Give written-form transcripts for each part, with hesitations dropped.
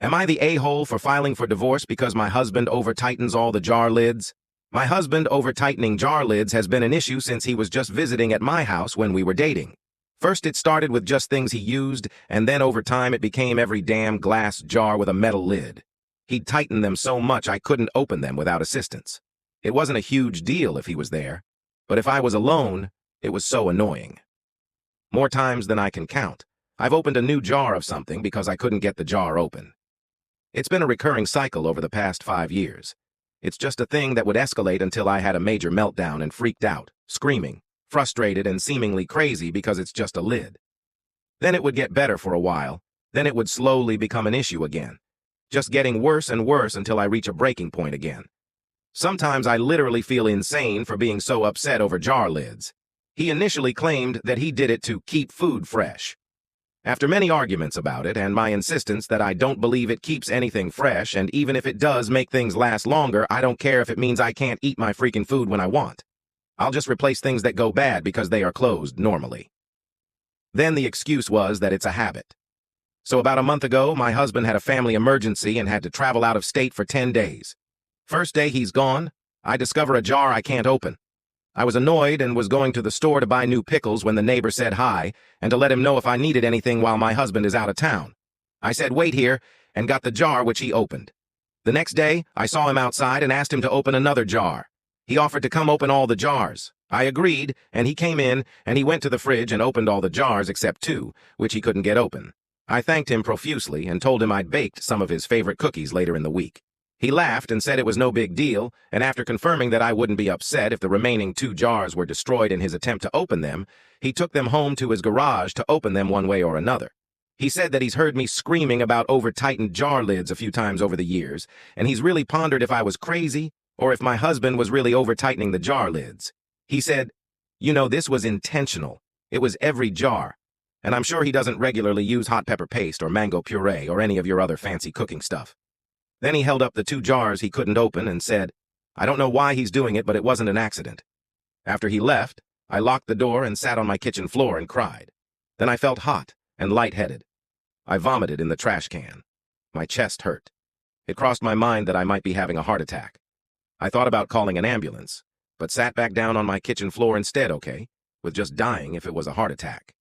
Am I the a-hole for filing for divorce because my husband over-tightens all the jar lids? My husband over-tightening jar lids has been an issue since he was just visiting at my house when we were dating. First it started with just things he used, and then over time it became every damn glass jar with a metal lid. He'd tighten them so much I couldn't open them without assistance. It wasn't a huge deal if he was there, but if I was alone, it was so annoying. More times than I can count, I've opened a new jar of something because I couldn't get the jar open. It's been a recurring cycle over the past 5 years. It's just a thing that would escalate until I had a major meltdown and freaked out, screaming, frustrated and seemingly crazy because it's just a lid. Then it would get better for a while, then it would slowly become an issue again, just getting worse and worse until I reach a breaking point again. Sometimes I literally feel insane for being so upset over jar lids. He initially claimed that he did it to keep food fresh. After many arguments about it and my insistence that I don't believe it keeps anything fresh, and even if it does make things last longer, I don't care if it means I can't eat my freaking food when I want. I'll just replace things that go bad because they are closed normally. Then the excuse was that it's a habit. So about a month ago, my husband had a family emergency and had to travel out of state for 10 days. First day he's gone, I discover a jar I can't open. I was annoyed and was going to the store to buy new pickles when the neighbor said hi and to let him know if I needed anything while my husband is out of town. I said wait here and got the jar which he opened. The next day, I saw him outside and asked him to open another jar. He offered to come open all the jars. I agreed, and he came in and he went to the fridge and opened all the jars except 2, which he couldn't get open. I thanked him profusely and told him I'd baked some of his favorite cookies later in the week. He laughed and said it was no big deal, and after confirming that I wouldn't be upset if the remaining 2 jars were destroyed in his attempt to open them, he took them home to his garage to open them one way or another. He said that he's heard me screaming about over-tightened jar lids a few times over the years, and he's really pondered if I was crazy or if my husband was really over-tightening the jar lids. He said, "You know, this was intentional. It was every jar. And I'm sure he doesn't regularly use hot pepper paste or mango puree or any of your other fancy cooking stuff." Then he held up the 2 jars he couldn't open and said, "I don't know why he's doing it, but it wasn't an accident." After he left, I locked the door and sat on my kitchen floor and cried. Then I felt hot and lightheaded. I vomited in the trash can. My chest hurt. It crossed my mind that I might be having a heart attack. I thought about calling an ambulance, but sat back down on my kitchen floor instead, okay, with just dying if it was a heart attack.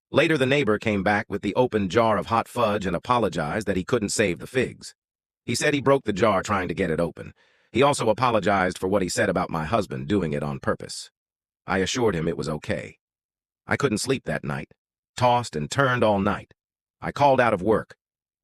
Later, the neighbor came back with the open jar of hot fudge and apologized that he couldn't save the figs. He said he broke the jar trying to get it open. He also apologized for what he said about my husband doing it on purpose. I assured him it was okay. I couldn't sleep that night, tossed and turned all night. I called out of work.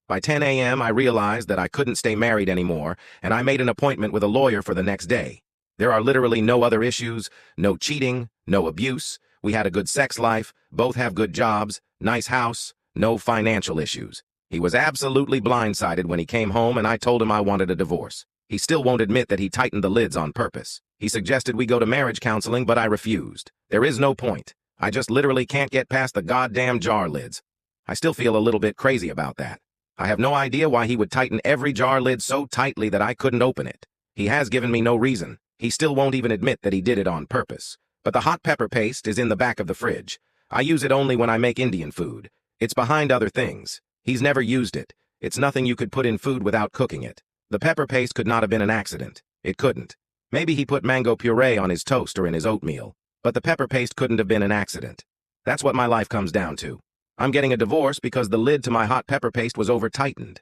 By 10 a.m., I realized that I couldn't stay married anymore, and I made an appointment with a lawyer for the next day. There are literally no other issues, no cheating, no abuse. We had a good sex life, both have good jobs, nice house, no financial issues. He was absolutely blindsided when he came home and I told him I wanted a divorce. He still won't admit that he tightened the lids on purpose. He suggested we go to marriage counseling, but I refused. There is no point. I just literally can't get past the goddamn jar lids. I still feel a little bit crazy about that. I have no idea why he would tighten every jar lid so tightly that I couldn't open it. He has given me no reason. He still won't even admit that he did it on purpose. But the hot pepper paste is in the back of the fridge. I use it only when I make Indian food. It's behind other things. He's never used it. It's nothing you could put in food without cooking it. The pepper paste could not have been an accident. It couldn't. Maybe he put mango puree on his toast or in his oatmeal. But the pepper paste couldn't have been an accident. That's what my life comes down to. I'm getting a divorce because the lid to my hot pepper paste was over-tightened.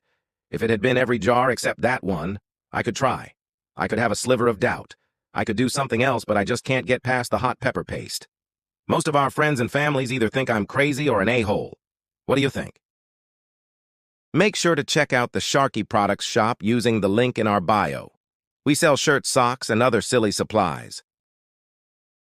If it had been every jar except that one, I could try. I could have a sliver of doubt. I could do something else, but I just can't get past the hot pepper paste. Most of our friends and families either think I'm crazy or an a-hole. What do you think? Make sure to check out the Sharky Products shop using the link in our bio. We sell shirts, socks, and other silly supplies.